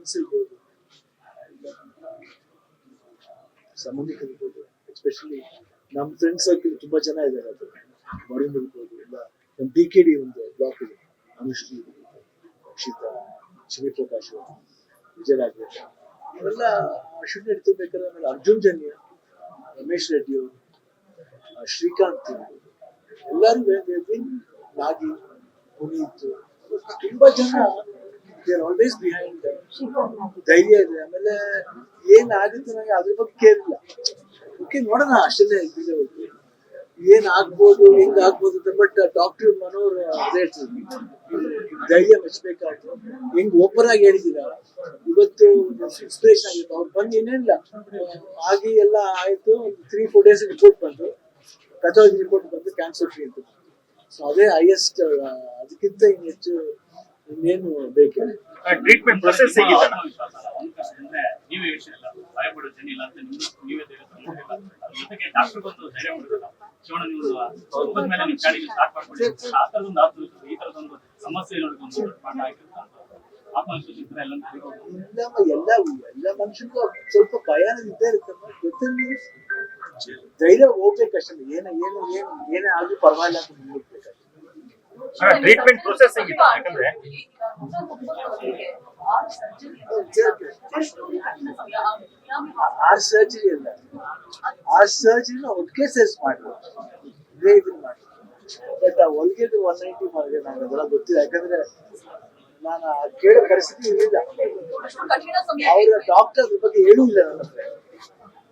Friends ಇರ್ಬೋದು, ಸಂಬಂಧಿಕರಿರ್ಬೋದು, especially ನಮ್ಮ friend circle ತುಂಬಾ ಜನ ಇದ್ದಾರೆ. ಅದು ವರುಣ್ ಇರ್ಬೋದು, ಇಲ್ಲ ನಮ್ಮ DKD ಒಂದು ಬ್ಲಾಕ್ ಇದೆ, ಅನುಶ್ರೀ, ಅಕ್ಷಿತಾ, ಶಿವಪ್ರಕಾಶ್, ವಿಜಯರಾಘವೇಂದ್ರ, ಇವೆಲ್ಲ ಶೂಟ್ ನಡೀತಿರ್ಬೇಕಾದ್ರೆ ಆಮೇಲೆ ಅರ್ಜುನ್ ಜನ್ಯ, ರಮೇಶ್ ರೆಡ್ಡಿ ಅವರು, ಶ್ರೀಕಾಂತ್, ಎಲ್ಲರೂ ನಾಗಿ, ಪುನೀತ್, ತುಂಬಾ ಜನ ದೇ ಆರ್ ಆಲ್ವೇಸ್ ಬಿಹೈಂಡ್. ಧೈರ್ಯ ಇದೆ. ಆಮೇಲೆ ಏನಾಗುತ್ತೆ ನನಗೆ ಅದ್ರ ಬಗ್ಗೆ ಕೇರ್ ಇಲ್ಲ. ಓಕೆ ನೋಡೋಣ ಅಷ್ಟೇ ಏನ್ ಆಗ್ಬೋದು, ಹೆಂಗ್ ಆಗ್ಬೋದು ಅಂತ. ಬಟ್ ಡಾಕ್ಟರ್ ಮನೋರ್ ಅದೇ ಹೇಳ್ತಿದ್ರು, ಧೈರ್ಯ ಮೆಚ್ಚಬೇಕಾಯ್ತು. ಹೆಂಗ್ ಓಪನ್ ಆಗಿ ಹೇಳಿದ್ದೀರ, ಇವತ್ತು ಇನ್ಸ್ಪಿರೇಷನ್ ಆಗಿತ್ತು. ಅವ್ರು ಬಂದು ಏನಿಲ್ಲ ಆಗಿ ಎಲ್ಲ ಆಯ್ತು, ಒಂದು 3-4 days ರಿಪೋರ್ಟ್ ಬಂತು, ಪೆಥಾಲಜಿ ರಿಪೋರ್ಟ್ ಬಂದು ಕ್ಯಾನ್ಸರ್ ಫ್ರೀ ಅಂತ. ಸೊ ಅದೇ ಹೈಯೆಸ್ಟ್. ಅದಕ್ಕಿಂತ ಇನ್ನು ಹೆಚ್ಚು ಇನ್ನೇನು ಬೇಕು. ಟ್ರೀಟ್ಮೆಂಟ್ ಪ್ರೊಸೆಸ್ ಹೇಗಿದೆ? ಎಲ್ಲ ಮನುಷ್ಯನಿಗೂ ಸ್ವಲ್ಪ ಭಯ ಇದ್ದೇ ಇರುತ್ತಮ್ಮ. ಜೊತೆಲಿ ಧೈರ್ಯ ಹೋಗ್ಬೇಕಷ್ಟೇ. ಏನೇ ಆದ್ರೂ ಪರವಾಗಿಲ್ಲ ಅಂತ ಮುಂದೋಗ್ಬೇಕಷ್ಟೇ. ಟ್ರೀಟ್ಮೆಂಟ್ ಪ್ರೊಸೆಸ್ ಹೇಗಿದೆ? ಯಾಕಂದ್ರೆ ಆರ್ ಸರ್ಜರಿ ಅಲ್ಲ, ಆರ್ ಸರ್ಜರಿನ ಒಟ್ಟಿಗೆ ಸೇರ್ಸ್ ಮಾಡ್ಬೋದು, ಇದೇ ಇದನ್ನ ಮಾಡಿ. ಬಟ್ ಆ ಹೊಲಿಗೆದು 190 ಮಾಡಿದೆ, ನಂಗೆ ಅದೆಲ್ಲ ಗೊತ್ತಿಲ್ಲ. ಯಾಕಂದ್ರೆ ನಾನು ಕೇಳೋ ಪರಿಸ್ಥಿತಿ ಇರಲಿಲ್ಲ. ಅವರ ಡಾಕ್ಟರ್ ಅದ್ರ ಬಗ್ಗೆ ಹೇಳೂ ಇಲ್ಲ ನನ್ನ ಹತ್ರ.